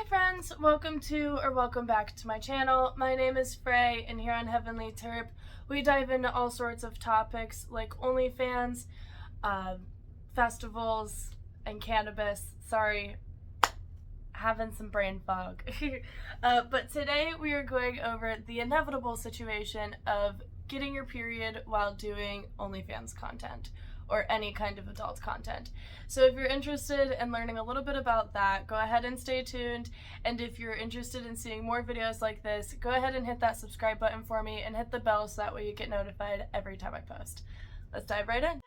friends, welcome back to my channel. My name is Frey, and here on Heavenly Terp, we dive into all sorts of topics like OnlyFans, festivals, and cannabis. Sorry, having some brain fog. But today we are going over the inevitable situation of getting your period while doing OnlyFans content or any kind of adult content. So if you're interested in learning a little bit about that, go ahead and stay tuned. And if you're interested in seeing more videos like this, go ahead and hit that subscribe button for me and hit the bell so that way you get notified every time I post. Let's dive right in.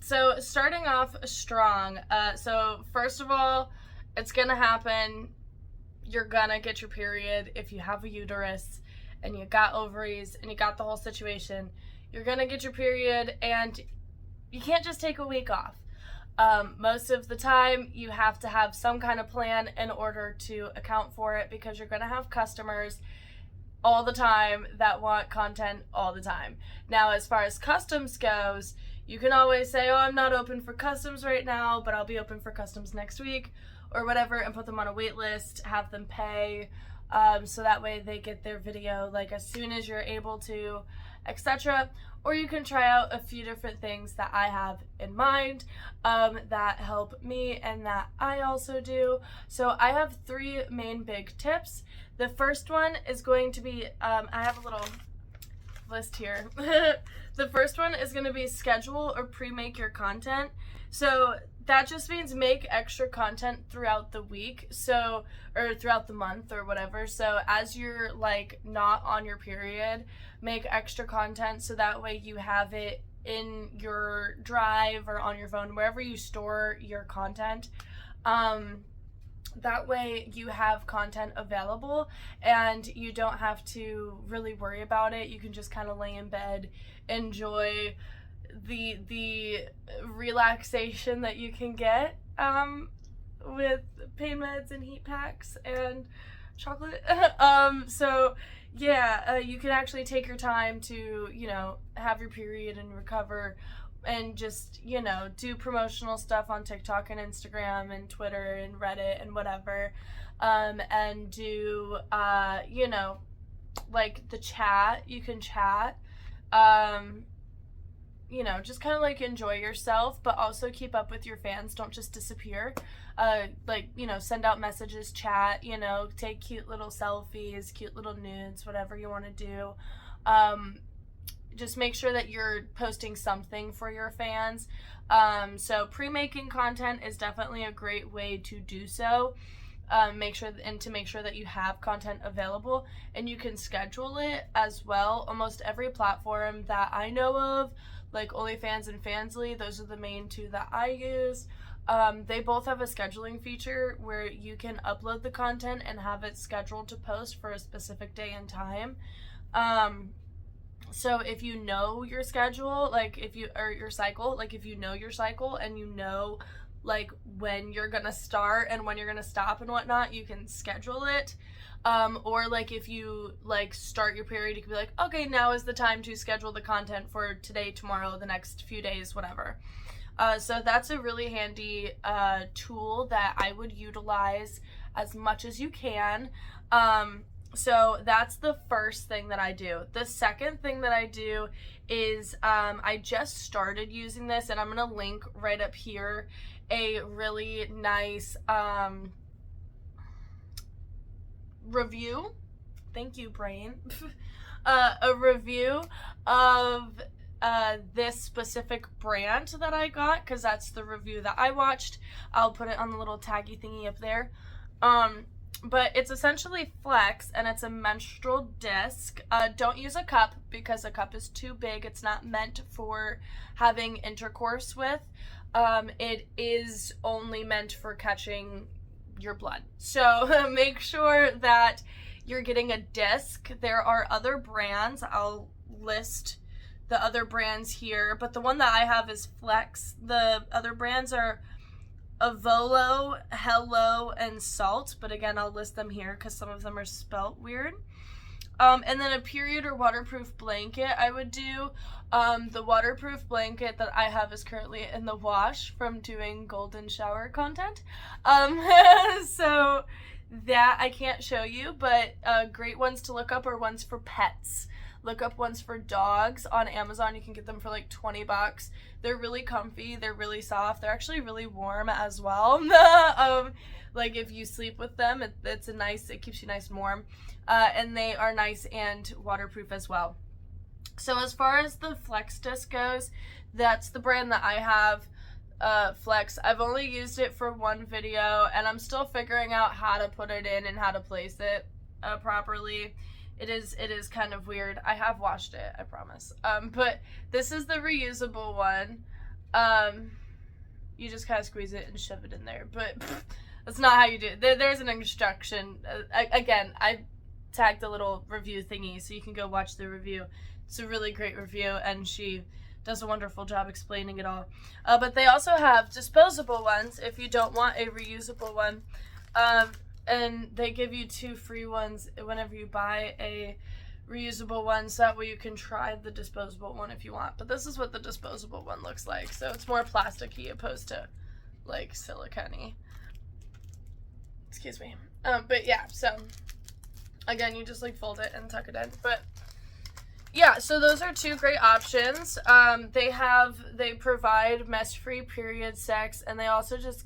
So starting off strong, so first of all, it's gonna happen. You're gonna get your period if you have a uterus and you got ovaries and you got the whole situation. You're gonna get your period and you can't just take a week off. Most of the time you have to have some kind of plan in order to account for it, because you're gonna have customers all the time that want content all the time. Now, as far as customs goes, you can always say, oh, I'm not open for customs right now, but I'll be open for customs next week or whatever, and put them on a wait list, have them pay, so that way they get their video like as soon as you're able to, etc. Or you can try out a few different things that I have in mind that help me and that I also do. So I have three main big tips. The first one is going to be, I have a little list here. The first one is going to be schedule or pre-make your content. So that just means make extra content throughout the week, so, or throughout the month or whatever. So as you're like not on your period, make extra content so that way you have it in your drive or on your phone, wherever you store your content. That way you have content available and you don't have to really worry about it. You can just kind of lay in bed, enjoy the relaxation that you can get with pain meds and heat packs and chocolate. So yeah, you can actually take your time to, you know, have your period and recover, and just, you know, do promotional stuff on TikTok and Instagram and Twitter and Reddit and whatever, and do, you know, like the chat, you can chat, you know, just kind of like enjoy yourself, but also keep up with your fans. Don't just disappear. Like, you know, send out messages, chat, you know, take cute little selfies, cute little nudes, whatever you want to do. Just make sure that you're posting something for your fans. So pre-making content is definitely a great way to do so. Make sure that you have content available, and you can schedule it as well. Almost every platform that I know of, like OnlyFans and Fansly, those are the main two that I use. They both have a scheduling feature where you can upload the content and have it scheduled to post for a specific day and time. So if you know your schedule, like if you, or your cycle, like if you know your cycle and you know like when you're gonna start and when you're gonna stop and whatnot, you can schedule it. Or like if you like start your period, you can be like, okay, now is the time to schedule the content for today, tomorrow, the next few days, whatever. So that's a really handy tool that I would utilize as much as you can. So that's the first thing that I do. The second thing that I do is I just started using this, and I'm going to link right up here a really nice review. Thank you, brain. A review of this specific brand that I got, because that's the review that I watched. I'll put it on the little taggy thingy up there. But it's essentially Flex, and it's a menstrual disc. Don't use a cup, because a cup is too big. It's not meant for having intercourse with. It is only meant for catching your blood. So make sure that you're getting a disc. There are other brands. I'll list the other brands here, but the one that I have is Flex. The other brands are Avolo, Hello, and Salt, but again, I'll list them here because some of them are spelt weird. And then a period or waterproof blanket I would do. The waterproof blanket that I have is currently in the wash from doing golden shower content. So that I can't show you, but great ones to look up are ones for pets. Look up ones for dogs on Amazon. You can get them for like $20. They're really comfy. They're really soft. They're actually really warm as well. Like if you sleep with them, it keeps you nice and warm. And they are nice and waterproof as well. So as far as the Flex disc goes, that's the brand that I have. Flex. I've only used it for one video, and I'm still figuring out how to put it in and how to place it properly. It is kind of weird. I have washed it, I promise. But this is the reusable one. You just kind of squeeze it and shove it in there, but that's not how you do it. There's an instruction. Again, I tagged a little review thingy, so you can go watch the review. It's a really great review, and she does a wonderful job explaining it all. But they also have disposable ones if you don't want a reusable one. And they give you 2 free ones whenever you buy a reusable one, so that way you can try the disposable one if you want. But this is what the disposable one looks like. So it's more plasticky opposed to like silicone-y. Excuse me. But yeah, so again, you just like fold it and tuck it in. But yeah, so those are 2 great options. They provide mess-free period sex, and they also just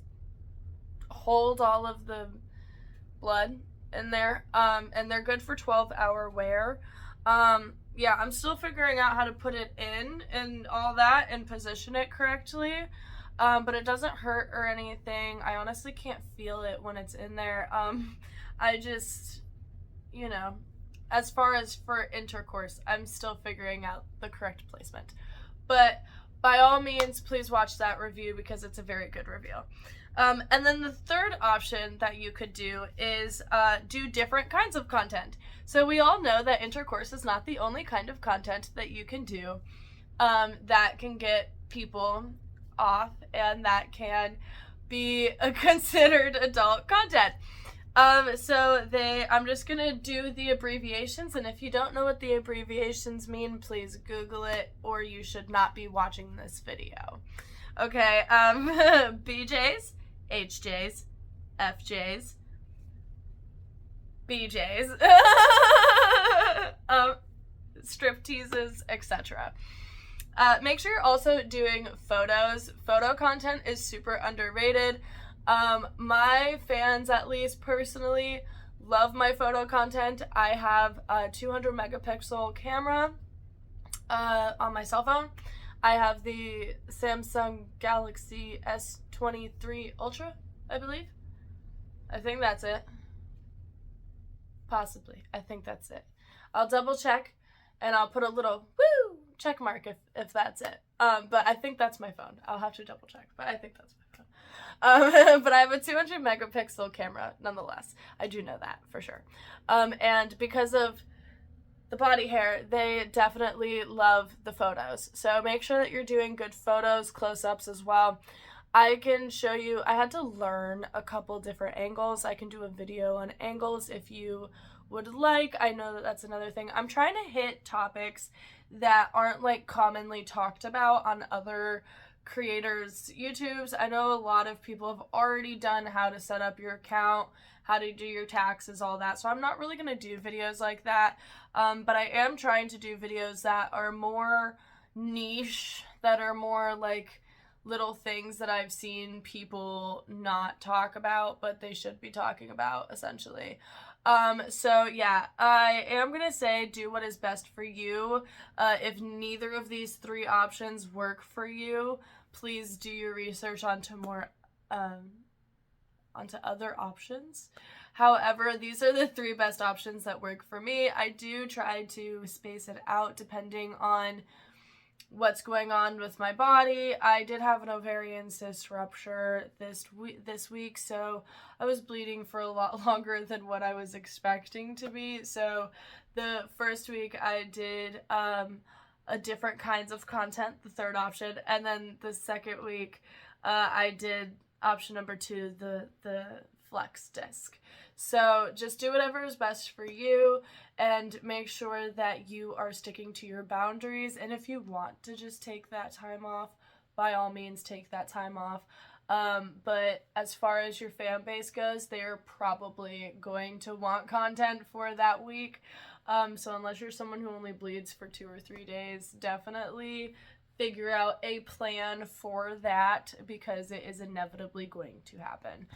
hold all of the blood in there, and they're good for 12-hour wear. Yeah, I'm still figuring out how to put it in and all that and position it correctly, but it doesn't hurt or anything. I honestly can't feel it when it's in there. I just, you know, as far as for intercourse, I'm still figuring out the correct placement. But by all means, please watch that review because it's a very good review. And then the third option that you could do is do different kinds of content. So we all know that intercourse is not the only kind of content that you can do that can get people off and that can be considered adult content. I'm just gonna do the abbreviations, and if you don't know what the abbreviations mean, please Google it, or you should not be watching this video. Okay, BJs, HJs, FJs, BJs, strip teases, etc. Make sure you're also doing photos. Photo content is super underrated. My fans, at least personally, love my photo content. I have a 200 megapixel camera on my cell phone. I have the Samsung Galaxy S23 Ultra, I believe. I think that's it. Possibly. I think that's it. I'll double check and I'll put a little woo check mark if that's it. But I think that's my phone. I'll have to double check, but I think that's my phone. But I have a 200 megapixel camera nonetheless. I do know that for sure. And because of the body hair, they definitely love the photos. So make sure that you're doing good photos, close-ups as well. I can show you, I had to learn a couple different angles. I can do a video on angles if you would like. I know that that's another thing. I'm trying to hit topics that aren't like commonly talked about on other creators' YouTubes. I know a lot of people have already done how to set up your account, how to do your taxes, all that. So I'm not really going to do videos like that. But I am trying to do videos that are more niche, that are more like little things that I've seen people not talk about, but they should be talking about, essentially. So yeah, I am going to say do what is best for you. If neither of these 3 options work for you, please do your research onto other options. However, these are the 3 best options that work for me. I do try to space it out depending on what's going on with my body. I did have an ovarian cyst rupture this week, so I was bleeding for a lot longer than what I was expecting to be. So the first week I did a different kinds of content, the 3rd option, and then the 2nd week I did option number 2, the flex disc. So just do whatever is best for you and make sure that you are sticking to your boundaries. And if you want to just take that time off, by all means take that time off. But as far as your fan base goes, they're probably going to want content for that week. So unless you're someone who only bleeds for 2 or 3 days, definitely figure out a plan for that, because it is inevitably going to happen.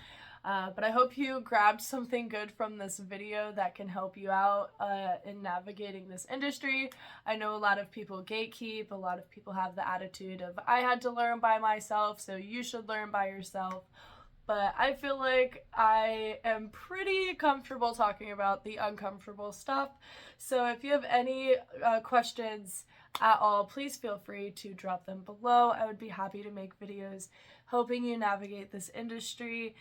But I hope you grabbed something good from this video that can help you out in navigating this industry. I know a lot of people gatekeep, a lot of people have the attitude of, I had to learn by myself, so you should learn by yourself. But I feel like I am pretty comfortable talking about the uncomfortable stuff. So if you have any questions at all, please feel free to drop them below. I would be happy to make videos helping you navigate this industry.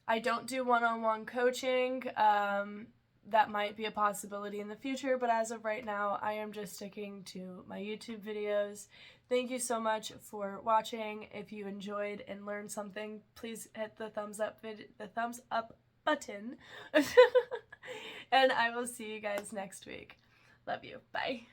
I don't do one-on-one coaching. That might be a possibility in the future, but as of right now, I am just sticking to my YouTube videos. Thank you so much for watching. If you enjoyed and learned something, please hit the thumbs up button. And I will see you guys next week. Love you. Bye.